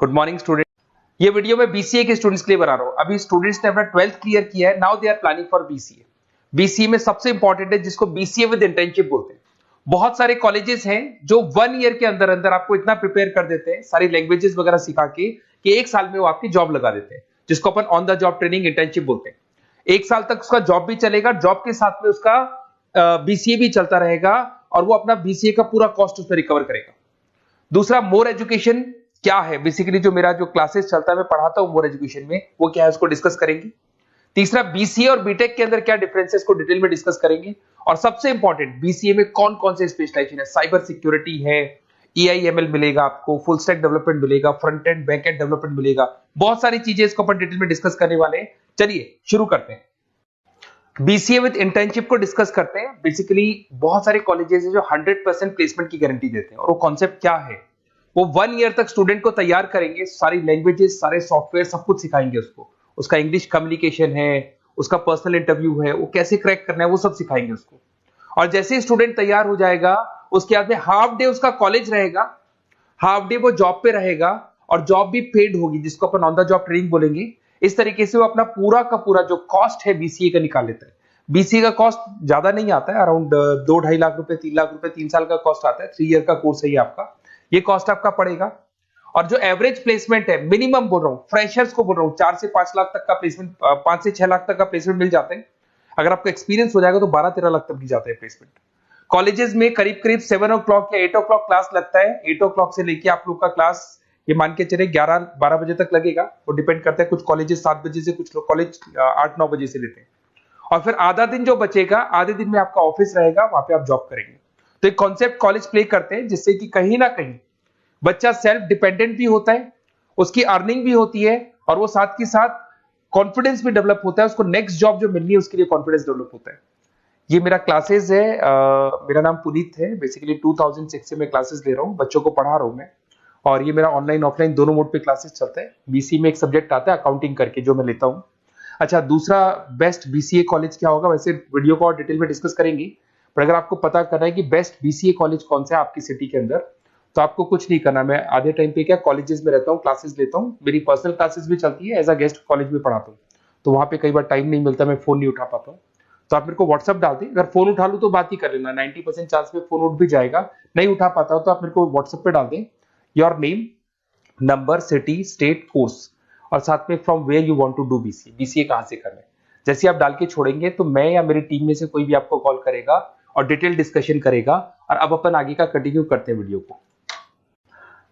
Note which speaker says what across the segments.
Speaker 1: Good morning student. ये video मैं BCA के स्टूडेंट्स के लिए बना रहा हूं। अभी स्टूडेंट्स ने अपना 12th क्लियर किया है, now they are planning for BCA. BCA में सबसे इंपॉर्टेंट है जिसको बीसीए विद इंटर्नशिप बोलते हैं। बहुत सारे कॉलेजेस हैं जो 1 ईयर के अंदर अंदर आपको इतना प्रिपेयर कर देते हैं, सारी लैंग्वेजेस वगैरह सिखा के कि 1 साल में वो आपकी जॉब लगा देते हैं, जिसको अपन on the job training internship बोलते हैं। 1 साल तक उसका जॉब भी चलेगा, जॉब के साथ में उसका बीसीए भी चलता रहेगा और वो अपना बीसीए का पूरा कॉस्ट उसमें रिकवर करेगा। दूसरा, मोर एजुकेशन क्या है, बेसिकली जो मेरा जो क्लासेस चलता है मैं पढ़ाता हूं मोर एजुकेशन में, वो क्या है उसको डिस्कस करेंगे। तीसरा, बीसीए और बीटेक के अंदर क्या डिफरेंसेस को डिटेल में डिस्कस करेंगे। और सबसे इंपॉर्टेंट, बीसीए में कौन कौन से स्पेशलाइजेशन है, साइबर सिक्योरिटी है, एआईएमएल मिलेगा आपको, फुल स्टैक डेवलपमेंट मिलेगा, front end back and development मिलेगा, बहुत सारी चीजें इसको अपन डिटेल में डिस्कस करने वाले हैं। चलिए शुरू करते हैं। बीसीए विद इंटर्नशिप को डिस्कस करते हैं। बेसिकली बहुत सारे कॉलेजेस हैं जो 100% प्लेसमेंट की गारंटी देते हैं, और वो कॉन्सेप्ट क्या है, वो 1 ईयर तक स्टूडेंट को तैयार करेंगे, सारी लैंग्वेजेस, सारे सॉफ्टवेयर, सब कुछ सिखाएंगे उसको। उसका इंग्लिश कम्युनिकेशन है, उसका पर्सनल इंटरव्यू है, वो कैसे क्रैक करना है, वो सब सिखाएंगे उसको। और जैसे ही स्टूडेंट तैयार हो जाएगा, उसके बाद में हाफ डे उसका कॉलेज रहेगा, हाफ डे वो जॉब पे रहेगा, और जॉब भी पेड होगी, जिसको अपन ऑन द जॉब ट्रेनिंग बोलेंगे। इस तरीके से वो अपना पूरा का पूरा जो कॉस्ट है बीसीए का निकाल लेता है। बीसीए का कॉस्ट ज्यादा नहीं आता है, अराउंड 2-2.5 लाख रुपए, 3 लाख रुपए 3 साल का कॉस्ट आता है। 3 ईयर का कोर्स है ये आपका, ये कॉस्ट आपका पड़ेगा। और जो एवरेज प्लेसमेंट है, मिनिमम बोल रहा हूं, फ्रेशर्स को बोल रहा हूं, 4 से 5 लाख तक का प्लेसमेंट, 5 से 6 लाख तक का प्लेसमेंट मिल जाता है। अगर आपका एक्सपीरियंस हो जाएगा तो 12-13 लाख तक भी जाता है प्लेसमेंट। कॉलेजेस में करीब करीब 7 o'clock या 8 o'clock क्लास लगता है। 8 o'clock से लेके आप लोग का क्लास ये मान के चले 11-12 बजे तक लगेगा। वो डिपेंड करता है, कुछ कॉलेजेस 7 बजे से, कुछ लोग कॉलेज 8-9 बजे से लेते हैं। और फिर आधा दिन जो बचेगा, आधे दिन में आपका ऑफिस रहेगा, वहां पे आप जॉब करेंगे। तो एक कॉन्सेप्ट कॉलेज प्ले करते हैं, जिससे कि कहीं ना कहीं बच्चा सेल्फ डिपेंडेंट भी होता है, उसकी अर्निंग भी होती है, और वो साथ के साथ कॉन्फिडेंस भी डेवलप होता है। उसको नेक्स्ट जॉब जो मिलनी है उसके लिए कॉन्फिडेंस डेवलप होता है। ये मेरा क्लासेस है, मेरा नाम पुनीत है। बेसिकली 2006 से मैं क्लासेस ले रहा हूँ, बच्चों को पढ़ा रहा हूँ मैं। और ये मेरा ऑनलाइन ऑफलाइन दोनों मोड पे क्लासेस चलता है। बीसी में एक सब्जेक्ट आता है अकाउंटिंग करके, जो मैं लेता हूँ। अच्छा, दूसरा, बेस्ट बीसीए कॉलेज क्या होगा, वैसे वीडियो को और डिटेल में डिस्कस करेंगे, पर अगर आपको पता करना है कि बेस्ट बीसीए कॉलेज कौन सा है आपकी सिटी के अंदर, तो आपको कुछ नहीं करना। मैं आधे टाइम पे क्या कॉलेजेस में रहता हूँ, क्लासेस लेता हूँ, मेरी पर्सनल क्लासेस भी चलती है, एज अ गेस्ट कॉलेज में पढ़ाता हूँ। तो वहां पे कई बार टाइम नहीं मिलता, मैं फोन नहीं उठा पाता हूँ, तो आप मेरे को व्हाट्सअप डाल दें। अगर फोन उठा लूँ तो बात ही कर लेना, 90% चांस में फोन उठ भी जाएगा। नहीं उठा पाता हो तो आप मेरे को व्हाट्सएप पे डाल दें, your name, number, city, state, course, और साथ में from where you want to do BCA, BCA कहां से करना है। जैसे आप डाल के छोड़ेंगे तो मैं या मेरी टीम में से कोई भी आपको कॉल करेगा और डिटेल डिस्कशन करेगा। और अब अपन आगे का कंटिन्यू करते हैं वीडियो को।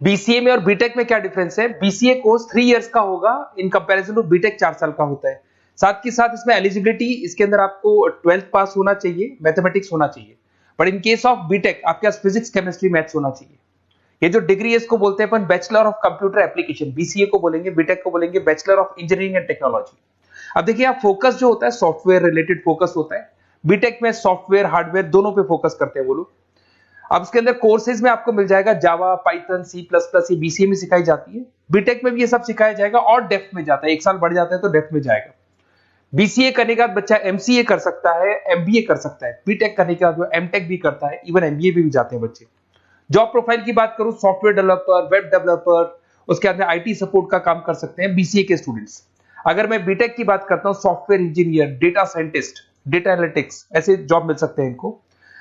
Speaker 1: बीसीए में और बीटेक में क्या डिफरेंस है। बीसीए कोर्स 3 इयर्स का होगा, इन कंपैरिजन टू बीटेक 4 साल का होता है। साथ के साथ इसमें एलिजिबिलिटी, इसके अंदर आपको 12th पास होना चाहिए, मैथमेटिक्स होना चाहिए। But in case of BTech आपके पास फिजिक्स, केमिस्ट्री, मैथ्स होना चाहिए। ये जो डिग्री है इसको बोलते हैं अपन bachelor of computer application. BCA को बोलेंगे, बीटेक को बोलेंगे bachelor of engineering and technology. अब देखिए, आप फोकस जो होता है सॉफ्टवेयर रिलेटेड फोकस होता है। बीटेक में सॉफ्टवेयर, हार्डवेयर दोनों पे फोकस करते हैं वो लोग। अब इसके अंदर कोर्सेज में आपको मिल जाएगा जावा, पाइथन, C++, ये बीसीए में सिखाई जाती है। बीटेक में भी ये सब सिखाया जाएगा, और डेप्थ में जाता है, 1 साल बढ़ जाता है तो डेप्थ में जाएगा। बीसीए करने के बाद बच्चा एमसीए कर सकता है, एमबीए कर सकता है। बीटेक करने के बाद वो एमटेक भी करता है, इवन एमबीए भी जाते हैं बच्चे। जॉब प्रोफाइल की बात करूं, सॉफ्टवेयर डेवलपर, वेब डेवलपर, उसके बाद में आईटी सपोर्ट का काम कर सकते हैं बीसीए के स्टूडेंट्स। अगर मैं बीटेक की बात करता हूं, software engineer, data scientist, data analytics, ऐसे जॉब मिल सकते हैं इनको।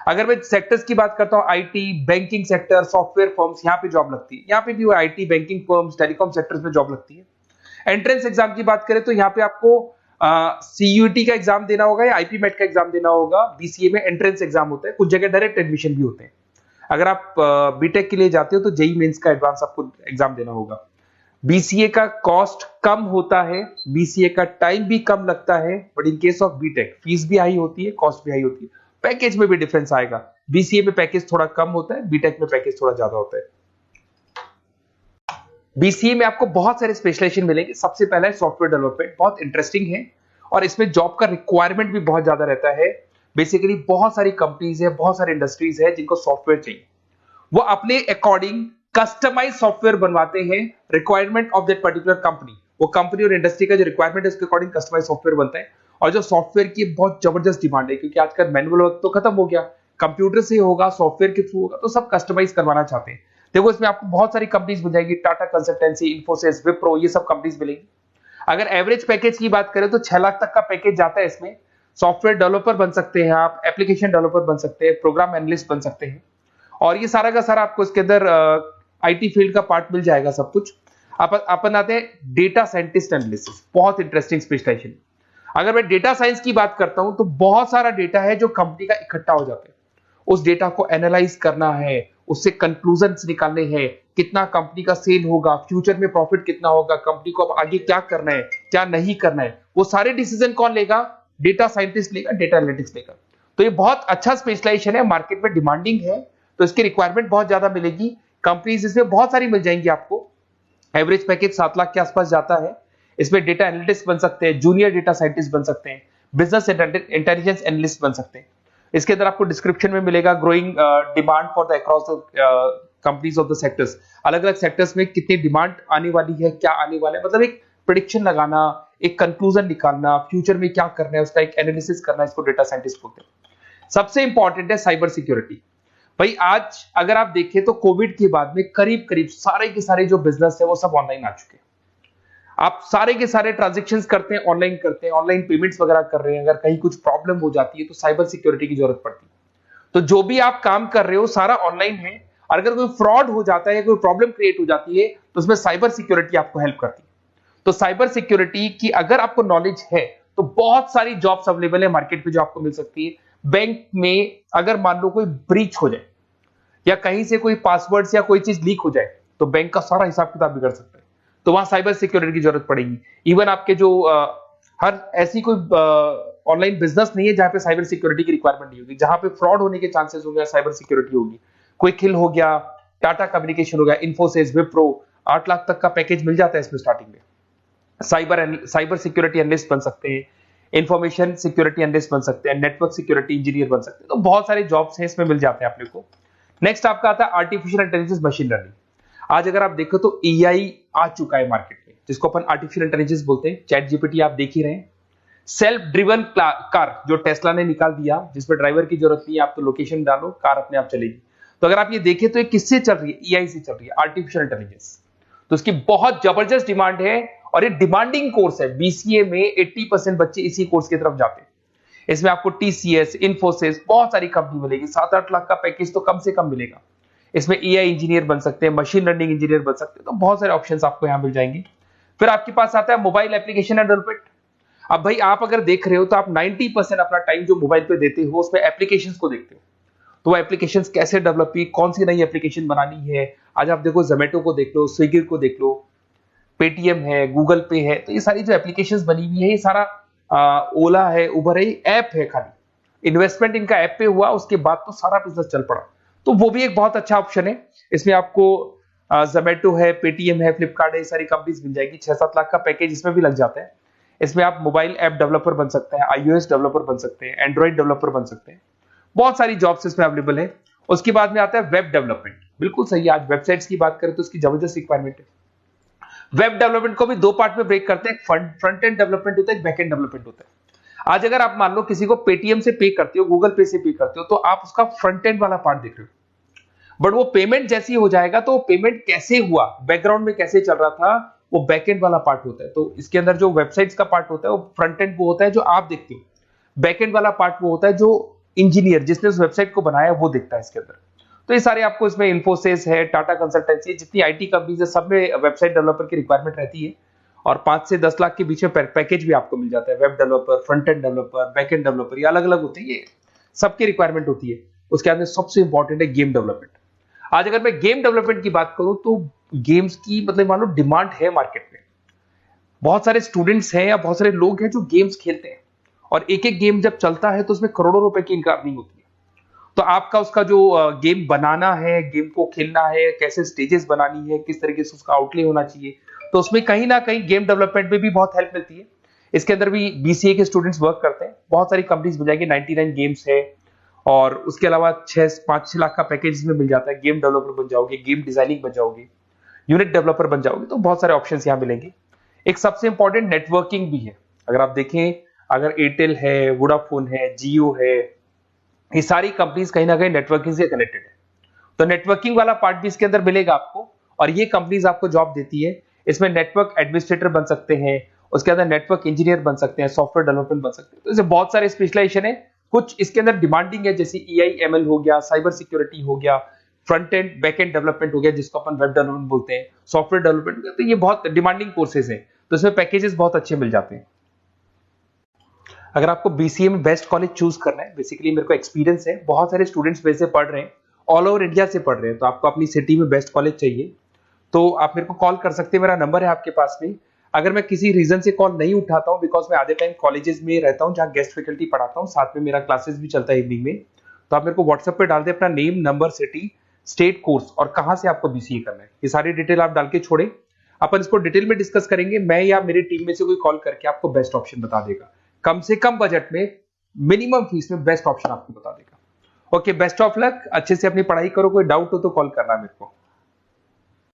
Speaker 1: अगर मैं सेक्टर्स की बात करता हूं, IT, banking sector, software firms, यहाँ पे जॉब लगती है। यहाँ पे भी वो IT, banking firms, telecom sectors में जॉब लगती है। एंट्रेंस एग्जाम की बात करें तो यहाँ पे आपको सीयूटी का एग्जाम देना होगा या आईपी मेट का एग्जाम देना होगा। बीसीए में एंट्रेंस एग्जाम होता है, कुछ जगह डायरेक्ट एडमिशन भी होते हैं। अगर आप बीटेक के लिए जाते हो तो जेई मेंस का एडवांस आपको एग्जाम देना होगा। बीसीए का कॉस्ट कम होता है, बीसीए का टाइम भी कम लगता है, but in case of BTech fees भी हाई होती है, कॉस्ट भी हाई होती है, पैकेज में भी डिफरेंस आएगा। बीसीए में पैकेज थोड़ा कम होता है, बीटेक में पैकेज थोड़ा ज्यादा होता है। बीसीए में आपको बहुत सारे स्पेशलाइजेशन मिलेंगे। सबसे पहला है सॉफ्टवेयर डेवलपमेंट, बहुत इंटरेस्टिंग है, और इसमें जॉब का रिक्वायरमेंट भी बहुत ज्यादा रहता है। बेसिकली बहुत सारी कंपनीज है, बहुत सारी इंडस्ट्रीज है जिनको सॉफ्टवेयर चाहिए, वो अपने अकॉर्डिंग कस्टमाइज सॉफ्टवेयर बनवाते हैं, requirement of that particular company. वो कंपनी और इंडस्ट्री का जो रिक्वायरमेंट है उसके अकॉर्डिंग कस्टमाइज सॉफ्टवेयर बनता है। और जो सॉफ्टवेयर की बहुत जबरदस्त डिमांड है, क्योंकि आजकल मैनुअल वर्क तो खत्म हो गया, कंप्यूटर से होगा, सॉफ्टवेयर के थ्रू होगा, तो सब कस्टमाइज करवाना चाहते हैं। देखो इसमें आपको बहुत सारी कंपनीज मिल जाएगी, टाटा कंसल्टेंसी, इन्फोसिस, विप्रो, ये सब कंपनीज मिलेंगी। अगर एवरेज पैकेज की बात करें तो 6 लाख तक का पैकेज जाता है इसमें। सॉफ्टवेयर डेवलपर बन सकते हैं आप, एप्लीकेशन डेवलपर बन सकते हैं, प्रोग्राम एनालिस्ट बन सकते हैं, और ये सारा का सारा आपको इसके अंदर आईटी फील्ड का पार्ट मिल जाएगा सब कुछ। अपन आते हैं डेटा साइंटिस्ट एनालिसिस, बहुत इंटरेस्टिंग स्पेशलाइजेशन। अगर मैं डेटा साइंस की बात करता हूं तो बहुत सारा डेटा है जो कंपनी का इकट्ठा हो जाता है, उस डेटा को एनालाइज करना है, उससे कंक्लूजन्स निकालने हैं, कितना कंपनी का सेल होगा, फ्यूचर में प्रॉफिट कितना होगा, कंपनी को अब आगे क्या करना है, क्या नहीं करना है, वो सारे डिसीजन कौन लेगा? डेटा साइंटिस्ट लेगा, डेटा एनालिटिक्स लेगा। तो ये बहुत अच्छा स्पेशलाइजेशन है, मार्केट में डिमांडिंग है, तो इसकी रिक्वायरमेंट बहुत ज्यादा मिलेगी। कंपनीज इसमें बहुत सारी मिल जाएंगी आपको। एवरेज पैकेज 7 लाख के आसपास जाता है। इसमें डेटा एनालिटिक्स बन सकते हैं, जूनियर डेटा साइंटिस्ट बन सकते हैं, बिजनेस इंटेलिजेंस एनालिस्ट बन सकते हैं। इसके अंदर आपको डिस्क्रिप्शन में मिलेगा growing demand for the across the companies of the sectors. अलग अलग सेक्टर्स में कितनी डिमांड आने वाली है, क्या आने वाला है, मतलब एक प्रेडिक्शन लगाना, एक कंक्लूजन निकालना, फ्यूचर में क्या करना है उसका एक एनालिसिस करना, इसको डेटा साइंटिस्ट बोलते हैं। सबसे इंपॉर्टेंट है साइबर सिक्योरिटी। भाई आज अगर आप देखें तो कोविड के बाद में करीब करीब सारे के सारे जो बिजनेस है वो सब ऑनलाइन आ चुके हैं। आप सारे के सारे ट्रांजैक्शंस करते हैं, ऑनलाइन करते हैं, ऑनलाइन पेमेंट्स वगैरह कर रहे हैं। अगर कहीं कुछ प्रॉब्लम हो जाती है तो साइबर सिक्योरिटी की जरूरत पड़ती है। तो जो भी आप काम कर रहे हो सारा ऑनलाइन है, और अगर कोई फ्रॉड हो जाता है, कोई प्रॉब्लम क्रिएट हो जाती है, तो उसमें साइबर सिक्योरिटी आपको हेल्प करती है। तो साइबर सिक्योरिटी की अगर आपको नॉलेज है तो बहुत सारी जॉब्स अवेलेबल है मार्केट में जो आपको मिल सकती है। बैंक में अगर मान लो कोई ब्रीच हो जाए या कहीं से कोई पासवर्ड या कोई चीज लीक हो जाए तो बैंक का सारा हिसाब किताब बिगड़ सकता है, तो वहां साइबर सिक्योरिटी की जरूरत पड़ेगी। इवन आपके जो हर ऐसी कोई ऑनलाइन बिजनेस नहीं है जहां पे साइबर सिक्योरिटी की रिक्वायरमेंट नहीं होगी। जहां पे फ्रॉड होने के चांसेस होंगे, साइबर सिक्योरिटी होगी। क्विक हिल हो गया, टाटा कम्युनिकेशन हो गया, इन्फोसिस, विप्रो, 8 लाख तक का पैकेज मिल जाता है इसमें स्टार्टिंग में। साइबर सिक्योरिटी एनालिस्ट बन सकते हैं, इंफॉर्मेशन सिक्योरिटी एनालिस्ट बन सकते हैं, नेटवर्क सिक्योरिटी इंजीनियर बन सकते हैं। तो बहुत सारे जॉब्स हैं इसमें मिल जाते हैं अपने को। नेक्स्ट आपका आता है आर्टिफिशियल इंटेलिजेंस, मशीन लर्निंग। आज अगर आप देखो तो एआई आ चुका है मार्केट में, जिसको अपन आर्टिफिशियल इंटेलिजेंस बोलते हैं। चैट जीपीटी आप देख ही रहे हैं। सेल्फ ड्रिवन कार जो टेस्ला ने निकाल दिया, जिसमें ड्राइवर की जरूरत नहीं है, आप तो लोकेशन डालो, कार अपने आप चलेगी। तो अगर आप ये देखें तो ये किससे चल रही है? एआई से चल रही है, आर्टिफिशियल इंटेलिजेंस। तो इसकी बहुत जबरदस्त डिमांड है और ये डिमांडिंग कोर्स है। बीसीए में 80% बच्चे इसी कोर्स की तरफ जाते हैं। इसमें आपको टीसीएस, इन्फोसिस, बहुत सारी कंपनी मिलेगी। 7-8 लाख का पैकेज तो कम से कम मिलेगा। इसमें एआई इंजीनियर बन सकते हैं, मशीन लर्निंग इंजीनियर बन सकते हैं। तो बहुत सारे ऑप्शंस आपको यहां मिल जाएंगे। फिर आपके पास आता है मोबाइल एप्लीकेशन डेवलपमेंट। अब भाई आप अगर देख रहे हो तो आप 90% अपना टाइम जो मोबाइल पे देते हो उसमें एप्लीकेशंस को देखते हो। तो वो एप्लीकेशंस कैसे डेवलप हुई, कौन सी नई एप्लीकेशन बनानी है। आज आप देखो जोमेटो को देख लो, स्विगी को देख लो, पेटीएम है, गूगल पे है। तो ये सारी जो एप्लीकेशंस बनी हुई है, ये सारा ओला है, उबर है, ऐप है। खाली इन्वेस्टमेंट इनका ऐप पे हुआ, उसके बाद तो सारा बिजनेस चल पड़ा। तो वो भी एक बहुत अच्छा ऑप्शन है। इसमें आपको जोमेटो है, पेटीएम है, फ्लिपकार्ट है, ये सारी कंपनीज मिल जाएगी। 6-7 लाख का पैकेज इसमें भी लग जाता है। इसमें आप मोबाइल ऐप डेवलपर बन सकते हैं, आईओएस डेवलपर बन सकते हैं, एंड्रॉइड डेवलपर बन सकते हैं। बहुत सारी जॉब्स इसमें अवेलेबल है। उसके बाद में आता है वेब डेवलपमेंट। बिल्कुल सही है, आज वेबसाइट्स की बात करें तो उसकी जबरदस्त रिक्वायरमेंट है। वेब डेवलपमेंट को भी 2 पार्ट में ब्रेक करते हैं। फ्रंट एंड डेवलपमेंट होता है, एक बैक एंड डेवलपमेंट होता है। आज अगर आप मान लो किसी को पेटीएम से पे करते हो, गूगल पे से पे करते हो, तो आप उसका फ्रंट एंड वाला पार्ट देख रहे हो। बट वो पेमेंट जैसी हो जाएगा तो पेमेंट कैसे हुआ, बैकग्राउंड में कैसे चल रहा था, वो बैकएंड वाला पार्ट होता है। तो इसके अंदर जो वेबसाइट्स का पार्ट होता है वो फ्रंट एंड वो होता है जो आप देखते हो। बैकएंड वाला पार्ट वो होता है जो इंजीनियर जिसने उस वेबसाइट को बनाया वो देखता है इसके अंदर। तो ये सारे आपको इसमें इन्फोसिस है, टाटा कंसल्टेंसी, जितनी आईटी कंपनीज है, सब में वेबसाइट डेवलपर की रिक्वायरमेंट रहती है। और 5 से 10 लाख के बीच में पैकेज भी आपको मिल जाता है। Web developer, front end developer, back end developer, ये अलग अलग होते हैं, ये सबकी रिक्वायरमेंट होती है। उसके बाद में सबसे इंपॉर्टेंट है गेम डेवलपमेंट। आज अगर मैं गेम डेवलपमेंट की बात करूं तो गेम्स की मतलब मान लो डिमांड है मार्केट में। बहुत सारे स्टूडेंट्स हैं या बहुत सारे लोग हैं जो गेम्स खेलते हैं, और एक एक गेम जब चलता है तो उसमें करोड़ों रुपए की इनकम अर्निंग होती है। तो आपका उसका जो गेम बनाना है, गेम को खेलना है, कैसे स्टेजेस बनानी है, किस तरीके से उसका आउटले होना चाहिए, तो उसमें कहीं ना कहीं गेम डेवलपमेंट में भी बहुत हेल्प मिलती है। इसके अंदर भी बीसीए के स्टूडेंट्स वर्क करते हैं। बहुत सारी कंपनीज मिल जाएगी, 99 गेम्स है, और उसके अलावा 5-6 लाख का पैकेज में मिल जाता है। गेम डेवलपर बन जाओगे, गेम डिजाइनिंग बन जाओगे, यूनिट डेवलपर बन जाओगे, तो बहुत सारे ऑप्शंस यहाँ मिलेंगे। एक सबसे इंपॉर्टेंट नेटवर्किंग भी है। अगर आप देखें, अगर एयरटेल है, वोडाफोन है, जियो है, ये सारी कंपनीज कहीं ना कहीं नेटवर्किंग से कनेक्टेड है। तो नेटवर्किंग वाला पार्ट भी इसके अंदर मिलेगा आपको, और ये कंपनीज आपको जॉब देती है। इसमें नेटवर्क एडमिनिस्ट्रेटर बन सकते हैं, उसके अंदर नेटवर्क इंजीनियर बन सकते हैं, सॉफ्टवेयर डेवलपमेंट बन सकते हैं। तो इसमें बहुत सारे स्पेशलाइजेशन है। कुछ इसके अंदर डिमांडिंग है, जैसे EI/ML हो गया, साइबर सिक्योरिटी हो गया, front end back and development हो गया जिसको अपन वेब डेवलपमेंट बोलते हैं, सॉफ्टवेयर डेवलपमेंट। तो ये बहुत डिमांडिंग कोर्सेज हैं, तो इसमें पैकेजेस बहुत अच्छे मिल जाते हैं। अगर आपको BCA में बेस्ट कॉलेज चूज करना है, बेसिकली मेरे को एक्सपीरियंस है, बहुत सारे स्टूडेंट्स वैसे पढ़ रहे हैं, ऑल ओवर इंडिया से पढ़ रहे हैं, तो आपको अपनी सिटी में बेस्ट कॉलेज चाहिए तो आप मेरे को कॉल कर सकते हैं। मेरा नंबर है आपके पास में। अगर मैं किसी रीजन से कॉल नहीं उठाता हूं, बिकॉज मैं आधे टाइम कॉलेजेस में रहता हूं जहां गेस्ट फैकल्टी पढ़ाता हूं, साथ में मेरा क्लासेस भी चलता है इवनिंग में, तो आप मेरे को व्हाट्सएप पे डाल दे अपना name, number, city, state, course और कहां से आपको BCA करना है, ये सारी डिटेल आप डाल के छोड़े। अपन इसको डिटेल में डिस्कस करेंगे, मैं या मेरी टीम में से कोई कॉल करके आपको बेस्ट ऑप्शन बता देगा, कम से कम बजट में, मिनिमम फीस में बेस्ट ऑप्शन आपको बता देगा। ओके, बेस्ट ऑफ लक, अच्छे से अपनी पढ़ाई करो, कोई डाउट हो तो कॉल करना मेरे को।